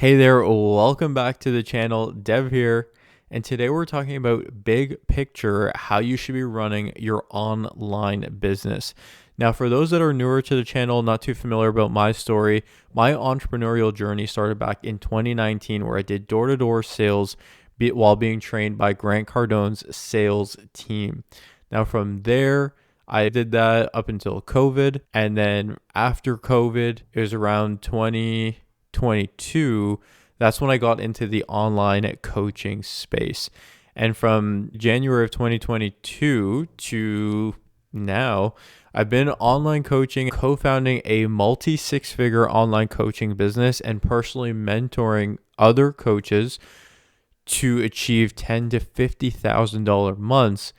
Hey there, welcome back to the channel. Dev here, and today we're talking about big picture, how you should be running your online business. Now, for those that are newer to the channel, not too familiar about my story, my entrepreneurial journey started back in 2019 where I did door-to-door sales while being trained by Grant Cardone's sales team. Now, from there, I did that up until COVID, and then after COVID, it was around 2022, that's when I got into the online coaching space. And from January of 2022 to now, I've been online coaching, co-founding a multi-six-figure online coaching business, and personally mentoring other coaches to achieve $10,000 to $50,000 months.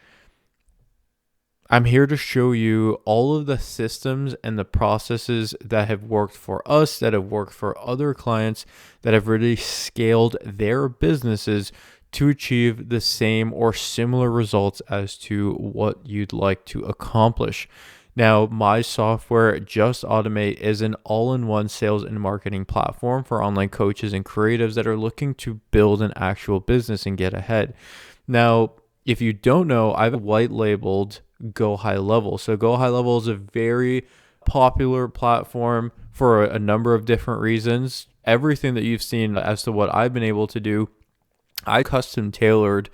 I'm here to show you all of the systems and the processes that have worked for us, that have worked for other clients, that have really scaled their businesses to achieve the same or similar results as to what you'd like to accomplish. Now, my software, Just Automate, is an all-in-one sales and marketing platform for online coaches and creatives that are looking to build an actual business and get ahead. Now, if you don't know, I've white labeled Go High Level. So Go High Level is a very popular platform for a number of different reasons. Everything that you've seen as to what I've been able to do, I custom tailored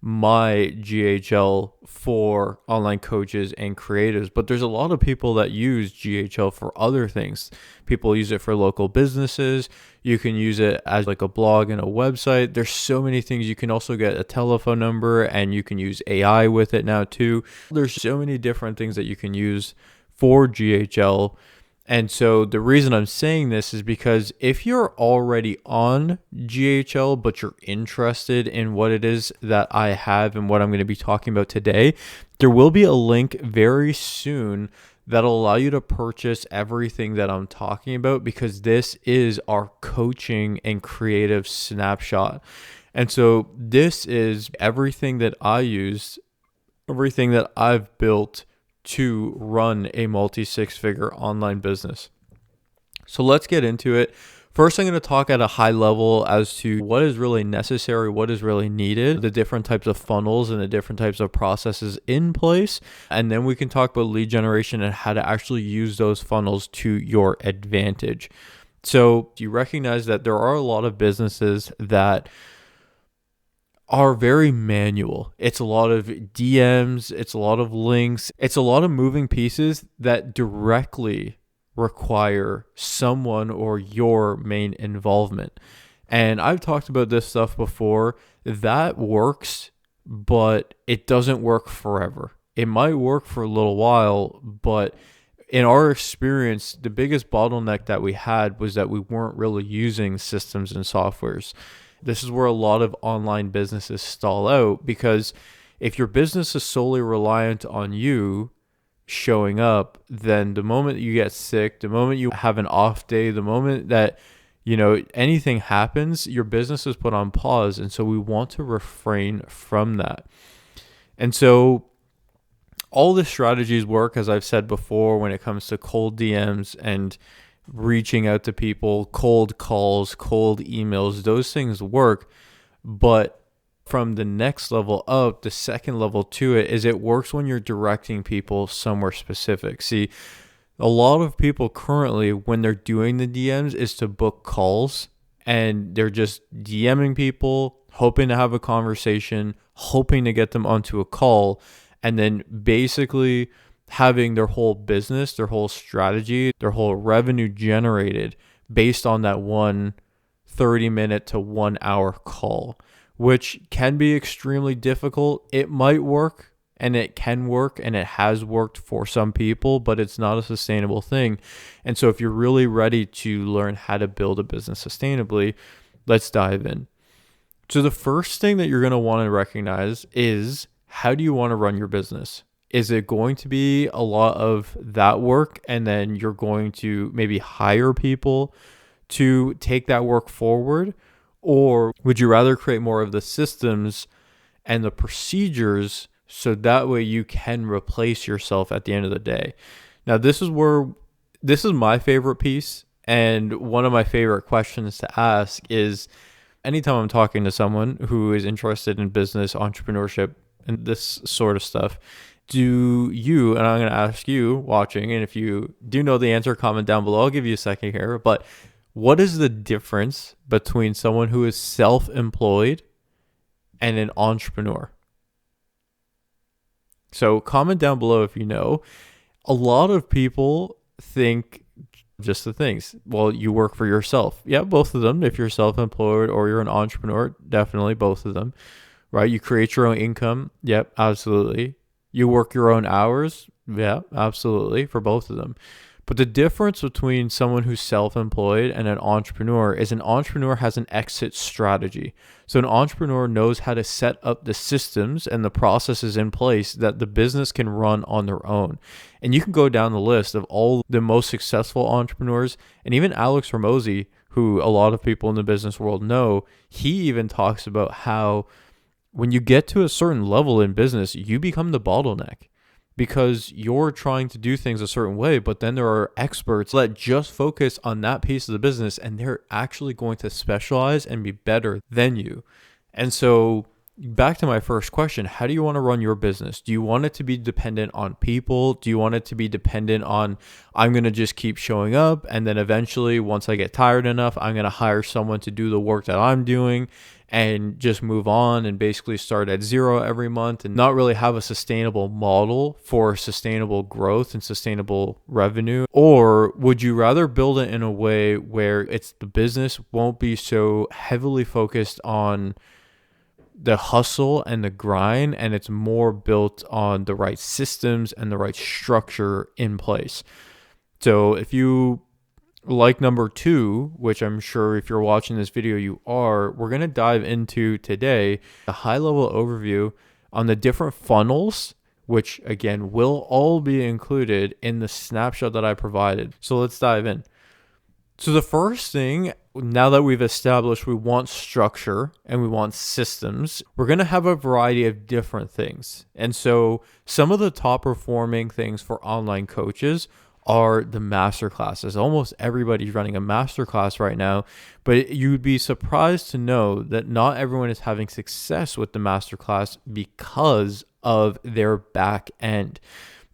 my GHL for online coaches and creatives, but there's a lot of people that use GHL for other things. People use it for local businesses. You can use it as like a blog and a website. There's so many things. You can also get a telephone number, and you can use AI with it now too. There's so many different things that you can use for GHL. And so the reason I'm saying this is because if you're already on GHL, but you're interested in what it is that I have and what I'm going to be talking about today, there will be a link very soon that'll allow you to purchase everything that I'm talking about, because this is our coaching and creative snapshot. And so this is everything that I use, everything that I've built to run a multi-six-figure online business. So let's get into it. First, I'm going to talk at a high level as to what is really necessary, what is really needed, the different types of funnels and the different types of processes in place. And then we can talk about lead generation and how to actually use those funnels to your advantage. So you recognize that there are a lot of businesses that are very manual. It's a lot of DMs, it's a lot of links, it's a lot of moving pieces that directly require someone or your main involvement. And I've talked about this stuff before. That works, but it doesn't work forever. It might work for a little while, but in our experience, the biggest bottleneck that we had was that we weren't really using systems and softwares. This is where a lot of online businesses stall out, because if your business is solely reliant on you showing up, then the moment you get sick, the moment you have an off day, the moment that, anything happens, your business is put on pause. And so we want to refrain from that. And so all the strategies work, as I've said before, when it comes to cold DMs and reaching out to people, cold calls, cold emails, those things work. But from the next level up, the second level to it is it works when you're directing people somewhere specific. See, a lot of people currently, when they're doing the DMs, is to book calls, and they're just DMing people, hoping to have a conversation, hoping to get them onto a call, and then basically having their whole business, their whole strategy, their whole revenue generated based on that one 30-minute to 1 hour call, which can be extremely difficult. It might work, and it can work, and it has worked for some people, but it's not a sustainable thing. And so if you're really ready to learn how to build a business sustainably, let's dive in. So the first thing that you're going to want to recognize is, how do you want to run your business? Is it going to be a lot of that work, and then you're going to maybe hire people to take that work forward? Or would you rather create more of the systems and the procedures so that way you can replace yourself at the end of the day? Now, this is my favorite piece, And one of my favorite questions to ask is anytime I'm talking to someone who is interested in business, entrepreneurship, and this sort of stuff, do you, and I'm going to ask you watching, and if you do know the answer, comment down below. I'll give you a second here, but what is the difference between someone who is self-employed and an entrepreneur? So comment down below if you know. A lot of people think just the things. Well, you work for yourself. Yeah, both of them. If you're self-employed or you're an entrepreneur, definitely both of them, right? You create your own income. Yep, absolutely. You work your own hours. Yeah, absolutely, for both of them. But the difference between someone who's self-employed and an entrepreneur is an entrepreneur has an exit strategy. So an entrepreneur knows how to set up the systems and the processes in place that the business can run on their own. And you can go down the list of all the most successful entrepreneurs, and even Alex Hormozi, who a lot of people in the business world know, he even talks about how when you get to a certain level in business, you become the bottleneck because you're trying to do things a certain way, but then there are experts that just focus on that piece of the business and they're actually going to specialize and be better than you. And so back to my first question, how do you want to run your business? Do you want it to be dependent on people? Do you want it to be dependent on, I'm going to just keep showing up and then eventually once I get tired enough, I'm going to hire someone to do the work that I'm doing and just move on and basically start at zero every month and not really have a sustainable model for sustainable growth and sustainable revenue? Or would you rather build it in a way where it's the business won't be so heavily focused on the hustle and the grind, and it's more built on the right systems and the right structure in place? So if you like number 2, which I'm sure if you're watching this video you are, we're going to dive into today a high-level overview on the different funnels, which again will all be included in the snapshot that I provided. So let's dive in. So the first thing, now that we've established we want structure and we want systems, we're going to have a variety of different things. And so some of the top performing things for online coaches are the masterclasses. Almost everybody's running a masterclass right now, but you'd be surprised to know that not everyone is having success with the masterclass because of their back end.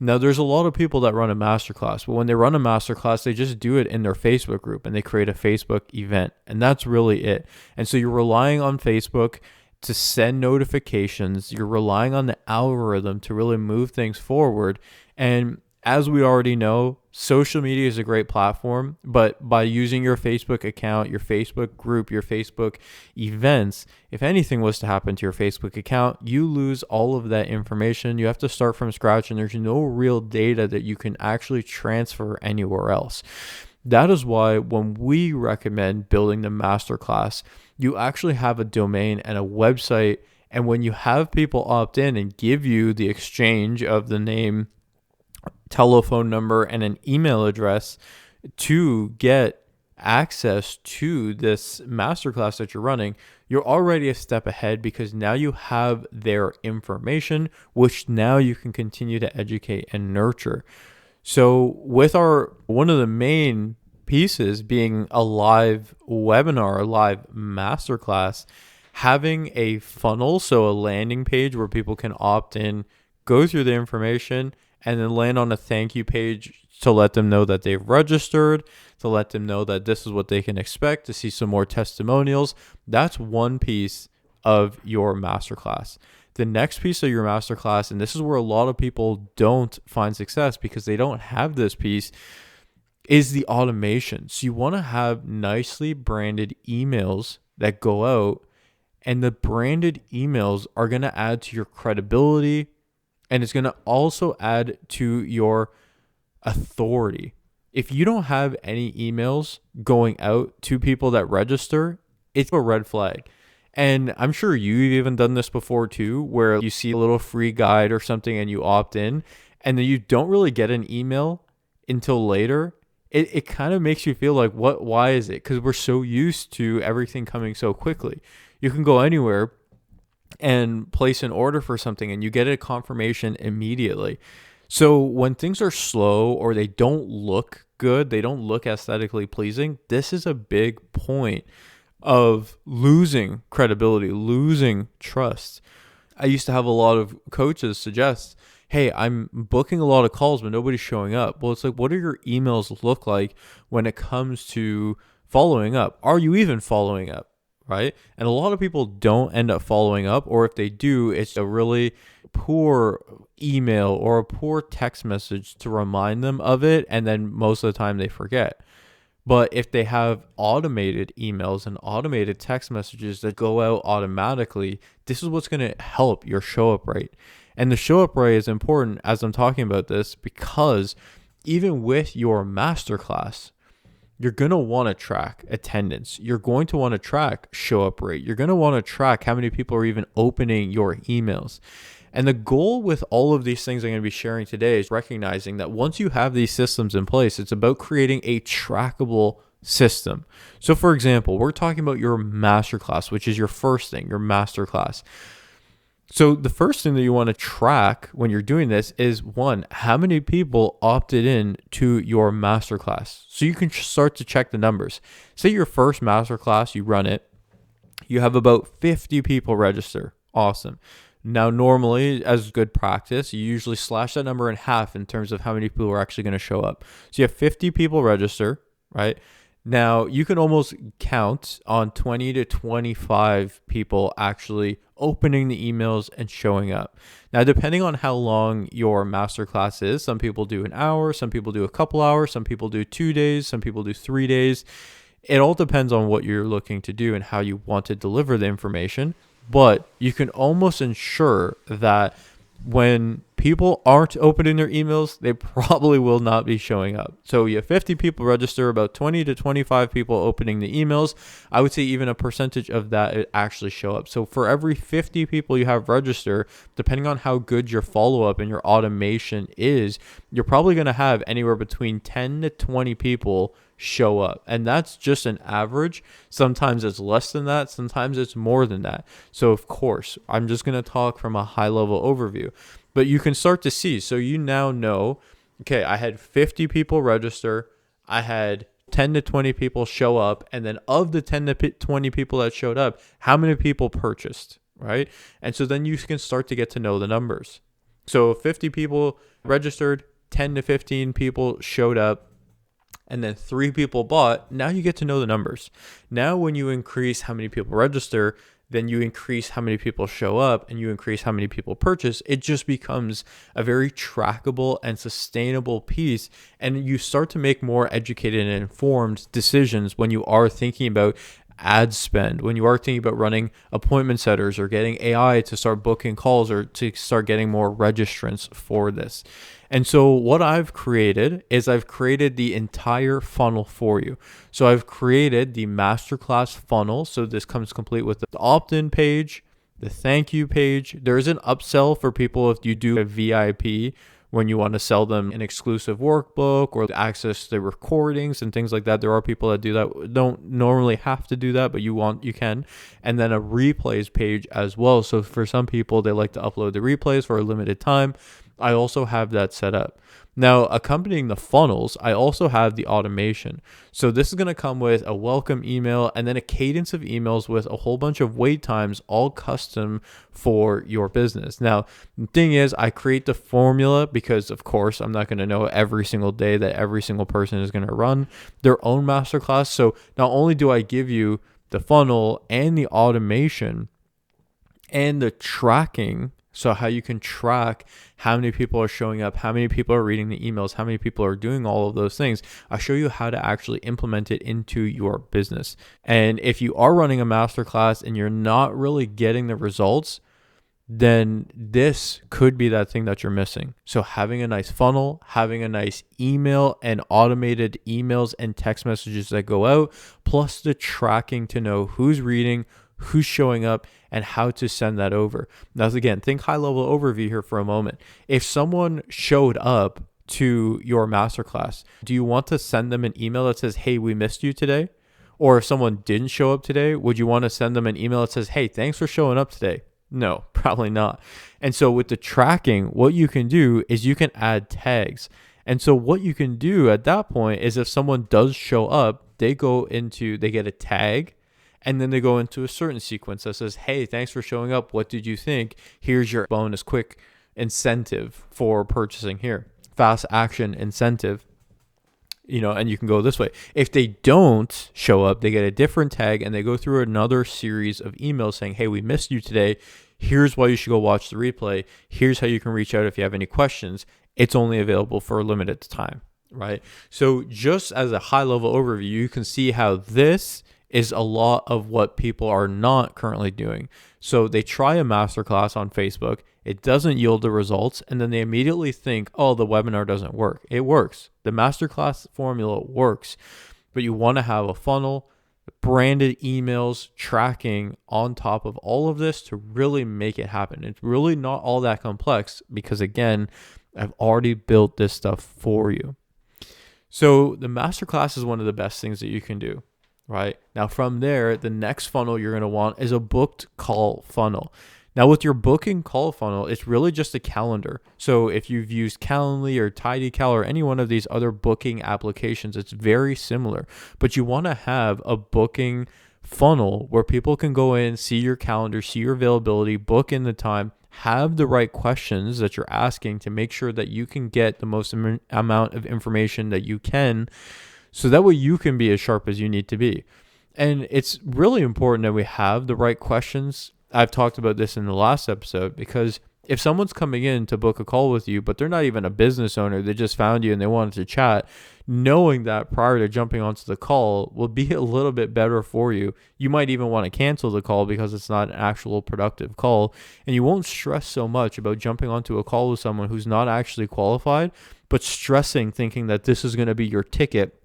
Now, there's a lot of people that run a masterclass, but when they run a masterclass, they just do it in their Facebook group and they create a Facebook event, and that's really it. And so you're relying on Facebook to send notifications. You're relying on the algorithm to really move things forward. And as we already know, social media is a great platform, but by using your Facebook account, your Facebook group, your Facebook events, if anything was to happen to your Facebook account, you lose all of that information. You have to start from scratch, and there's no real data that you can actually transfer anywhere else. That is why when we recommend building the masterclass, you actually have a domain and a website, and when you have people opt in and give you the exchange of the name, telephone number, and an email address to get access to this masterclass that you're running, you're already a step ahead because now you have their information, which now you can continue to educate and nurture. So with our, one of the main pieces being a live webinar, a live masterclass, having a funnel, so a landing page where people can opt in, go through the information, and then land on a thank you page to let them know that they've registered, to let them know that this is what they can expect, to see some more testimonials. That's one piece of your masterclass. The next piece of your masterclass, and this is where a lot of people don't find success because they don't have this piece, is the automation. So you want to have nicely branded emails that go out, and the branded emails are going to add to your credibility, and it's going to also add to your authority. If you don't have any emails going out to people that register, it's a red flag. And I'm sure you've even done this before too, where you see a little free guide or something and you opt in, and then you don't really get an email until later. It kind of makes you feel like, why is it? Because we're so used to everything coming so quickly. You can go anywhere and place an order for something and you get a confirmation immediately. So when things are slow or they don't look good, they don't look aesthetically pleasing, this is a big point of losing credibility, losing trust. I used to have a lot of coaches suggest, hey, I'm booking a lot of calls, but nobody's showing up. Well, it's like, what do your emails look like when it comes to following up? Are you even following up? Right? And a lot of people don't end up following up, or if they do, it's a really poor email or a poor text message to remind them of it. And then most of the time they forget. But if they have automated emails and automated text messages that go out automatically, this is what's going to help your show up rate. And the show up rate is important as I'm talking about this, because even with your masterclass, you're going to want to track attendance. You're going to want to track show up rate. You're going to want to track how many people are even opening your emails. And the goal with all of these things I'm going to be sharing today is recognizing that once you have these systems in place, it's about creating a trackable system. So for example, we're talking about your masterclass, which is your first thing, your masterclass. So the first thing that you want to track when you're doing this is, one, how many people opted in to your masterclass. So you can start to check the numbers. Say your first masterclass, you run it, you have about 50 people register. Awesome. Now, normally, as good practice, you usually slash that number in half in terms of how many people are actually going to show up. So you have 50 people register, right? Now, you can almost count on 20 to 25 people actually opening the emails and showing up. Now, depending on how long your masterclass is, some people do an hour, some people do a couple hours, some people do 2 days, some people do 3 days. It all depends on what you're looking to do and how you want to deliver the information. But you can almost ensure that when people aren't opening their emails, they probably will not be showing up. So you have 50 people register, about 20 to 25 people opening the emails. I would say even a percentage of that actually show up. So for every 50 people you have register, depending on how good your follow-up and your automation is, you're probably going to have anywhere between 10 to 20 people show up. And that's just an average. Sometimes it's less than that. Sometimes it's more than that. So of course, I'm just going to talk from a high level overview, but you can start to see. So you now know, okay, I had 50 people register. I had 10 to 20 people show up. And then of the 10 to 20 people that showed up, how many people purchased, right? And so then you can start to get to know the numbers. So 50 people registered, 10 to 15 people showed up, and then 3 people bought. Now you get to know the numbers. Now when you increase how many people register, then you increase how many people show up, and you increase how many people purchase. It just becomes a very trackable and sustainable piece. And you start to make more educated and informed decisions when you are thinking about ad spend, when you are thinking about running appointment setters or getting AI to start booking calls or to start getting more registrants for this. And so what I've created is I've created the entire funnel for you. So I've created the masterclass funnel. So this comes complete with the opt-in page, the thank you page. There is an upsell for people if you do a VIP, when you want to sell them an exclusive workbook or access the recordings and things like that. There are people that do that, don't normally have to do that, but you can. And then a replays page as well. So for some people, they like to upload the replays for a limited time. I also have that set up. Now, accompanying the funnels, I also have the automation. So this is going to come with a welcome email and then a cadence of emails with a whole bunch of wait times, all custom for your business. Now, the thing is, I create the formula because, of course, I'm not going to know every single day that every single person is going to run their own masterclass. So not only do I give you the funnel and the automation and the tracking, so how you can track how many people are showing up, how many people are reading the emails, how many people are doing all of those things. I'll show you how to actually implement it into your business. And if you are running a masterclass and you're not really getting the results, then this could be that thing that you're missing. So having a nice funnel, having a nice email and automated emails and text messages that go out, plus the tracking to know who's reading, who's showing up, and how to send that over. Now, again, think high level overview here for a moment. If someone showed up to your masterclass, do you want to send them an email that says, hey, we missed you today? Or if someone didn't show up today, would you want to send them an email that says, hey, thanks for showing up today? No, probably not. And so with the tracking, what you can do is you can add tags. And so what you can do at that point is if someone does show up, they get a tag, and then they go into a certain sequence that says, hey, thanks for showing up. What did you think? Here's your bonus quick incentive for purchasing here. Fast action incentive. And you can go this way. If they don't show up, they get a different tag and they go through another series of emails saying, hey, we missed you today. Here's why you should go watch the replay. Here's how you can reach out if you have any questions. It's only available for a limited time, right? So just as a high level overview, you can see how this is a lot of what people are not currently doing. So they try a masterclass on Facebook. It doesn't yield the results. And then they immediately think, oh, the webinar doesn't work. It works. The masterclass formula works. But you want to have a funnel, branded emails, tracking on top of all of this to really make it happen. It's really not all that complex because, again, I've already built this stuff for you. So the masterclass is one of the best things that you can do. Right? Now from there, the next funnel you're going to want is a booked call funnel. Now with your booking call funnel, it's really just a calendar. So if you've used Calendly or TidyCal or any one of these other booking applications, it's very similar. But you want to have a booking funnel where people can go in, see your calendar, see your availability, book in the time, have the right questions that you're asking to make sure that you can get the most amount of information that you can. So that way you can be as sharp as you need to be. And it's really important that we have the right questions. I've talked about this in the last episode because if someone's coming in to book a call with you, but they're not even a business owner, they just found you and they wanted to chat, knowing that prior to jumping onto the call will be a little bit better for you. You might even want to cancel the call because it's not an actual productive call. And you won't stress so much about jumping onto a call with someone who's not actually qualified, but stressing, thinking that this is going to be your ticket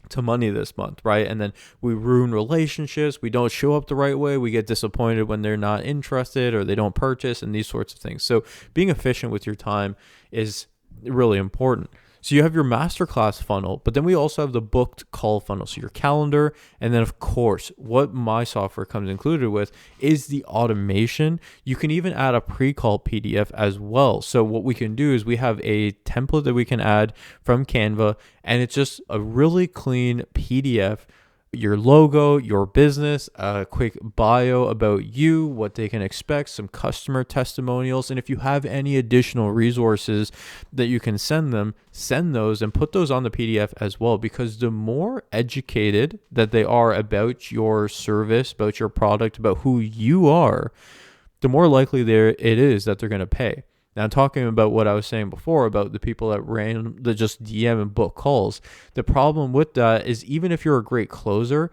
to money this month, right? And then we ruin relationships. We don't show up the right way. We get disappointed when they're not interested or they don't purchase and these sorts of things. So being efficient with your time is really important. So you have your masterclass funnel, but then we also have the booked call funnel. So your calendar, and then of course, what my software comes included with is the automation. You can even add a pre-call PDF as well. So what we can do is we have a template that we can add from Canva, and it's just a really clean PDF, your logo, your business, a quick bio about you, what they can expect, some customer testimonials. And if you have any additional resources that you can send them, send those and put those on the PDF as well, because the more educated that they are about your service, about your product, about who you are, the more likely it is that they're going to pay. Now, talking about what I was saying before about the people that just DM and book calls, the problem with that is even if you're a great closer,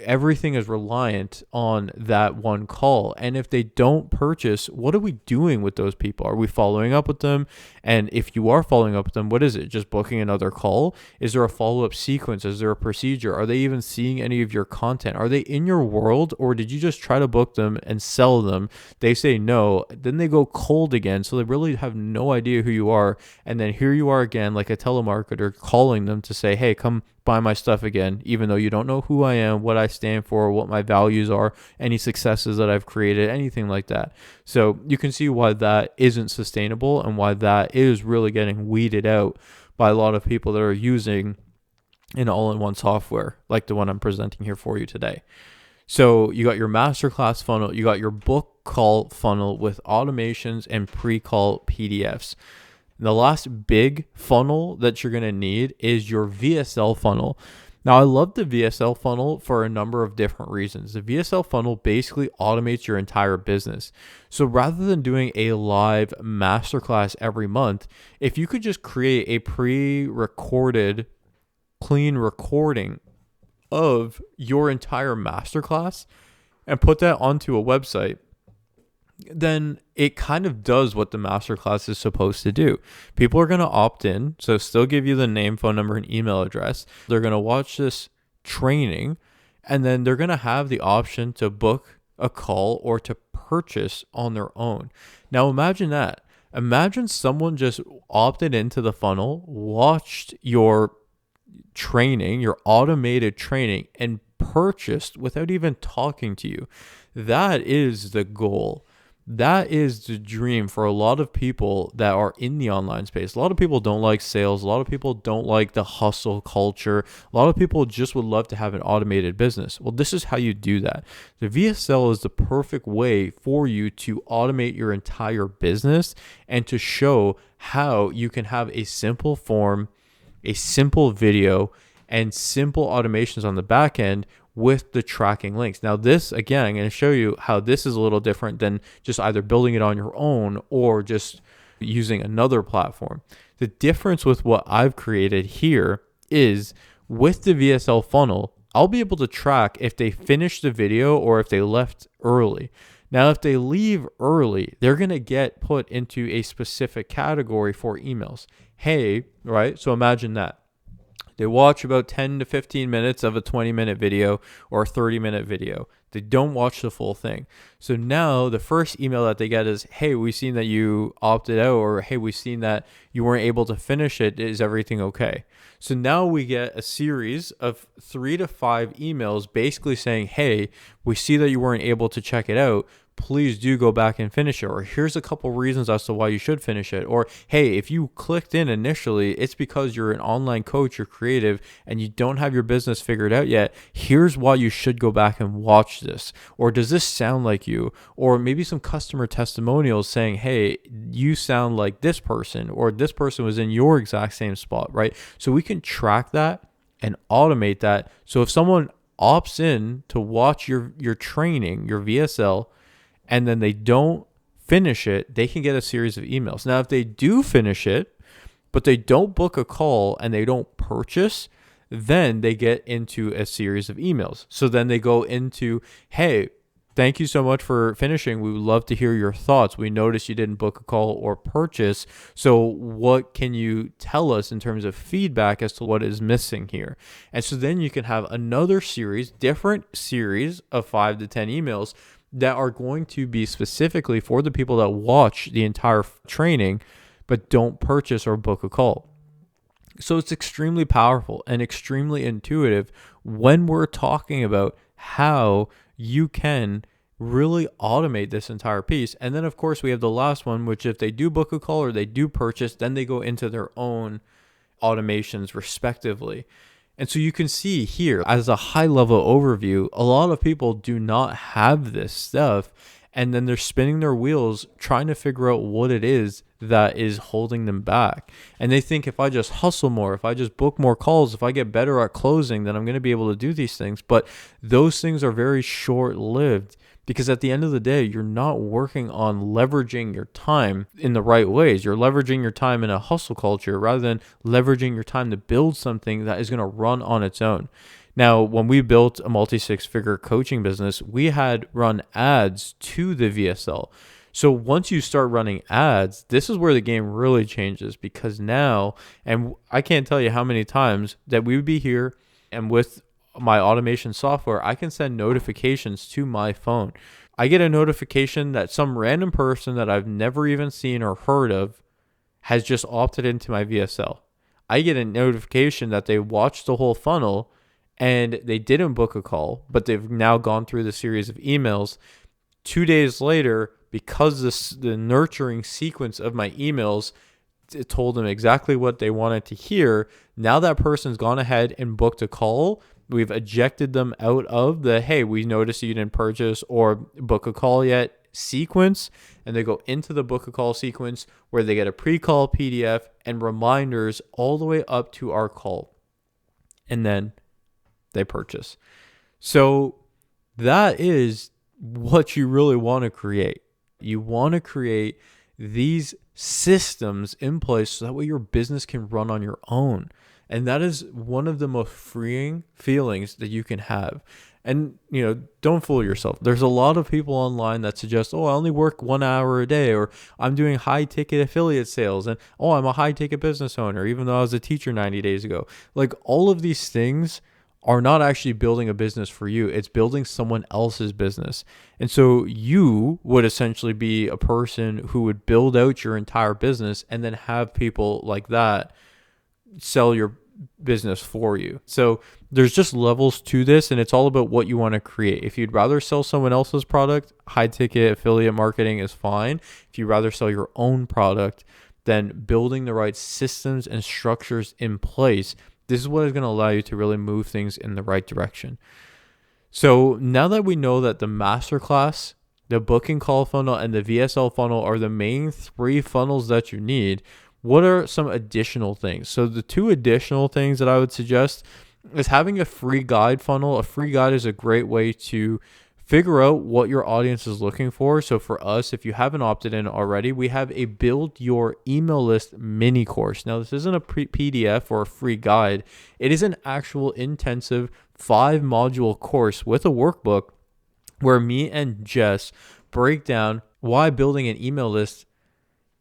everything is reliant on that one call. And if they don't purchase, what are we doing with those people? Are we following up with them? And if you are following up with them, what is it? Just booking another call? Is there a follow-up sequence? Is there a procedure? Are they even seeing any of your content? Are they in your world, or did you just try to book them and sell them? They say no, then they go cold again. So they really have no idea who you are. And then here you are again, like a telemarketer calling them to say, hey, come buy my stuff again, even though you don't know who I am, what I stand for, what my values are, any successes that I've created, anything like that. So you can see why that isn't sustainable and why that is really getting weeded out by a lot of people that are using an all-in-one software like the one I'm presenting here for you today. So you got your masterclass funnel, you got your book call funnel with automations and pre-call PDFs. The last big funnel that you're going to need is your VSL funnel. Now, I love the VSL funnel for a number of different reasons. The VSL funnel basically automates your entire business. So rather than doing a live masterclass every month, if you could just create a pre-recorded, clean recording of your entire masterclass and put that onto a website, then it kind of does what the masterclass is supposed to do. People are going to opt in, so still give you the name, phone number, and email address. They're going to watch this training, and then they're going to have the option to book a call or to purchase on their own. Now imagine that. Imagine someone just opted into the funnel, watched your training, your automated training, and purchased without even talking to you. That is the goal. that is the dream for a lot of people that are in the online space. A lot of people don't like sales. A lot of people don't like the hustle culture. A lot of people just would love to have an automated business. Well, this is how you do that. The VSL is the perfect way for you to automate your entire business and to show how you can have a simple form, a simple video, and simple automations on the back end with the tracking links. Now this, again, I'm going to show you how this is a little different than just either building it on your own or just using another platform. The difference with what I've created here is with the VSL funnel, I'll be able to track if they finished the video or if they left early. Now, if they leave early, they're going to get put into a specific category for emails. Hey, right? So imagine that. They watch about 10 to 15 minutes of a 20-minute video or a 30-minute video. They don't watch the full thing. So now the first email that they get is, hey, we've seen that you opted out, or hey, we've seen that you weren't able to finish it. Is everything okay? So now we get a series of 3 to 5 emails basically saying, hey, we see that you weren't able to check it out. Please do go back and finish it. Or here's a couple reasons as to why you should finish it. Or, hey, if you clicked in initially, it's because you're an online coach, you're creative, and you don't have your business figured out yet. Here's why you should go back and watch this. Or does this sound like you? Or maybe some customer testimonials saying, hey, you sound like this person, or this person was in your exact same spot, right? So we can track that and automate that. So if someone opts in to watch your training, your VSL, and then they don't finish it, they can get a series of emails. Now, if they do finish it, but they don't book a call and they don't purchase, then they get into a series of emails. So then they go into, hey, thank you so much for finishing. We would love to hear your thoughts. We noticed you didn't book a call or purchase. So what can you tell us in terms of feedback as to what is missing here? And so then you can have another series, different series of 5 to 10 emails that are going to be specifically for the people that watch the entire training but don't purchase or book a call. So it's extremely powerful and extremely intuitive when we're talking about how you can really automate this entire piece. And then, of course, we have the last one, which if they do book a call or they do purchase, then they go into their own automations respectively. And so you can see here, as a high-level overview, a lot of people do not have this stuff, and then they're spinning their wheels trying to figure out what it is that is holding them back. And they think if I just hustle more, if I just book more calls, if I get better at closing, then I'm going to be able to do these things. But those things are very short-lived, because at the end of the day, you're not working on leveraging your time in the right ways. You're leveraging your time in a hustle culture rather than leveraging your time to build something that is going to run on its own. Now, when we built a multi-six-figure coaching business, we had run ads to the VSL. So once you start running ads, this is where the game really changes, because now, and I can't tell you how many times that we would be here, and with my automation software, I can send notifications to my phone. I get a notification that some random person that I've never even seen or heard of has just opted into my VSL. I get a notification that they watched the whole funnel and they didn't book a call, but they've now gone through the series of emails. 2 days later, because the nurturing sequence of my emails, it told them exactly what they wanted to hear. Now that person's gone ahead and booked a call. We've ejected them out of the, hey, we noticed you didn't purchase or book a call yet sequence, and they go into the book a call sequence where they get a pre-call PDF and reminders all the way up to our call. And then they purchase. So that is what you really want to create. You want to create these systems in place so that way your business can run on your own. And that is one of the most freeing feelings that you can have. And, don't fool yourself. There's a lot of people online that suggest, I only work 1 hour a day, or I'm doing high ticket affiliate sales, and I'm a high ticket business owner, even though I was a teacher 90 days ago. Like, all of these things are not actually building a business for you. It's building someone else's business. And so you would essentially be a person who would build out your entire business and then have people like that sell your business for you. So there's just levels to this, and it's all about what you want to create. If you'd rather sell someone else's product, high ticket affiliate marketing is fine. If you'd rather sell your own product, then building the right systems and structures in place, this is what is going to allow you to really move things in the right direction. So now that we know that the Masterclass, the booking call funnel, and the VSL funnel are the main 3 funnels that you need, what are some additional things? So the 2 additional things that I would suggest is having a free guide funnel. A free guide is a great way to figure out what your audience is looking for. So for us, if you haven't opted in already, we have a build your email list mini course. Now, this isn't a PDF or a free guide. It is an actual intensive 5-module course with a workbook where me and Jess break down why building an email list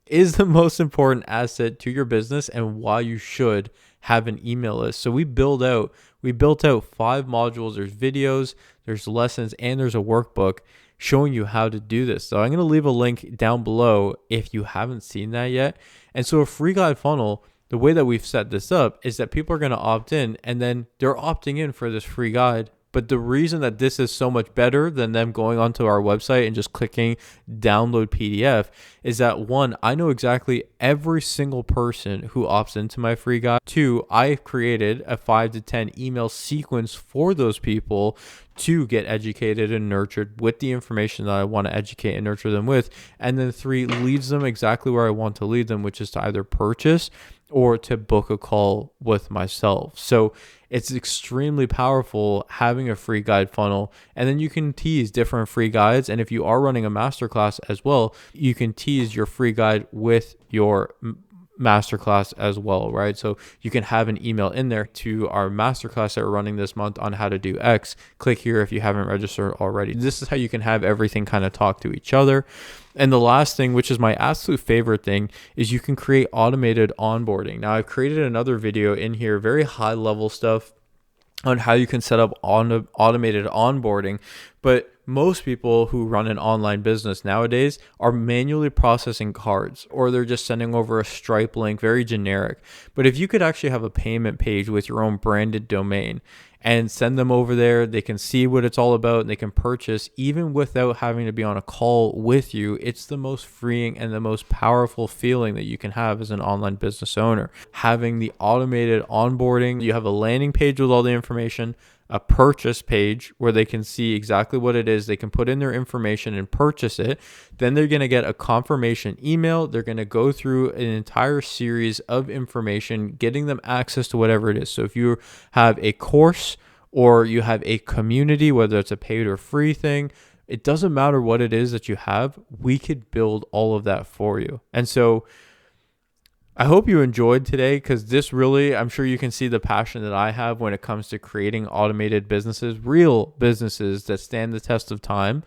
is the most important asset to your business and why you should have an email list. So we built out 5 modules. There's videos, there's lessons, and there's a workbook showing you how to do this. So I'm going to leave a link down below if you haven't seen that yet. And so a free guide funnel, the way that we've set this up is that people are going to opt in, and then they're opting in for this free guide. But the reason that this is so much better than them going onto our website and just clicking download PDF is that, 1, I know exactly every single person who opts into my free guide. 2, I've created a 5 to 10 email sequence for those people to get educated and nurtured with the information that I want to educate and nurture them with. And then 3, leads them exactly where I want to lead them, which is to either purchase or to book a call with myself. So it's extremely powerful having a free guide funnel, and then you can tease different free guides. And if you are running a masterclass as well, you can tease your free guide with your masterclass as well, right? So you can have an email in there to our masterclass that we're running this month on how to do X. Click here if you haven't registered already. This is how you can have everything kind of talk to each other. And the last thing, which is my absolute favorite thing, is you can create automated onboarding. Now, I've created another video in here, very high level stuff on how you can set up automated onboarding. But most people who run an online business nowadays are manually processing cards, or they're just sending over a Stripe link, very generic. But if you could actually have a payment page with your own branded domain and send them over there, they can see what it's all about and they can purchase even without having to be on a call with you. It's the most freeing and the most powerful feeling that you can have as an online business owner. Having the automated onboarding, you have a landing page with all the information, a purchase page where they can see exactly what it is. They can put in their information and purchase it. Then they're going to get a confirmation email. They're going to go through an entire series of information, getting them access to whatever it is. So if you have a course or you have a community, whether it's a paid or free thing, it doesn't matter what it is that you have. We could build all of that for you. And so I hope you enjoyed today, because this really, I'm sure you can see the passion that I have when it comes to creating automated businesses, real businesses that stand the test of time.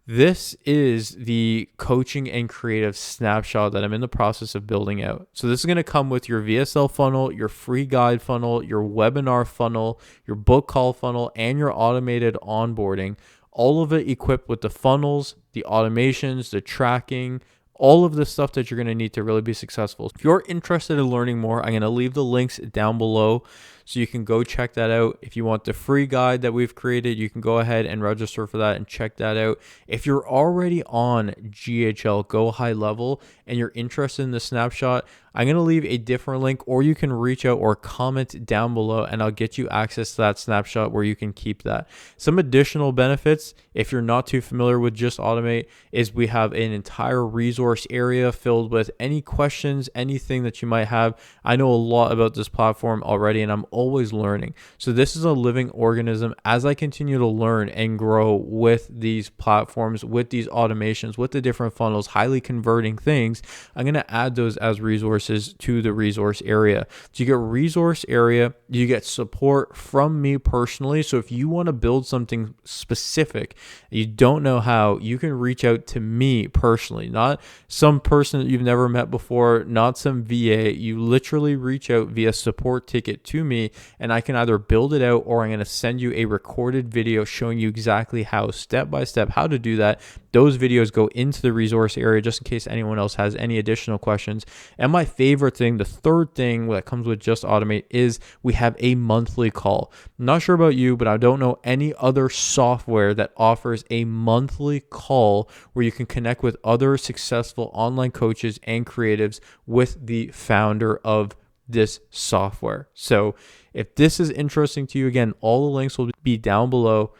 This is the coaching and creative snapshot that I'm in the process of building out. So this is going to come with your VSL funnel, your free guide funnel, your webinar funnel, your book call funnel, and your automated onboarding. All of it equipped with the funnels, the automations, the tracking, all of the stuff that you're going to need to really be successful. If you're interested in learning more, I'm going to leave the links down below so you can go check that out. If you want the free guide that we've created, you can go ahead and register for that and check that out. If you're already on GHL Go High Level and you're interested in the snapshot, I'm going to leave a different link, or you can reach out or comment down below and I'll get you access to that snapshot where you can keep that. Some additional benefits, if you're not too familiar with Just Automate, is we have an entire resource area filled with any questions, anything that you might have. I know a lot about this platform already and I'm always learning. So this is a living organism. As I continue to learn and grow with these platforms, with these automations, with the different funnels, highly converting things, I'm going to add those as resources to the resource area. So you get resource area, you get support from me personally. So if you want to build something specific, you don't know how, you can reach out to me personally, not some person that you've never met before, not some VA. You literally reach out via support ticket to me me, and I can either build it out or I'm going to send you a recorded video showing you exactly how, step by step, how to do that. Those videos go into the resource area just in case anyone else has any additional questions. And my favorite thing, the third thing that comes with Just Automate, is we have a monthly call. I'm not sure about you, but I don't know any other software that offers a monthly call where you can connect with other successful online coaches and creatives with the founder of this software. So if this is interesting to you, again, all the links will be down below.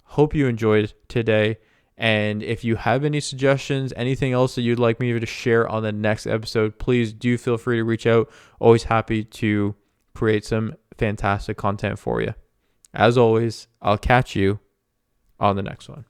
Hope you enjoyed today. And if you have any suggestions, anything else that you'd like me to share on the next episode, please do feel free to reach out. Always happy to create some fantastic content for you. As always, I'll catch you on the next one.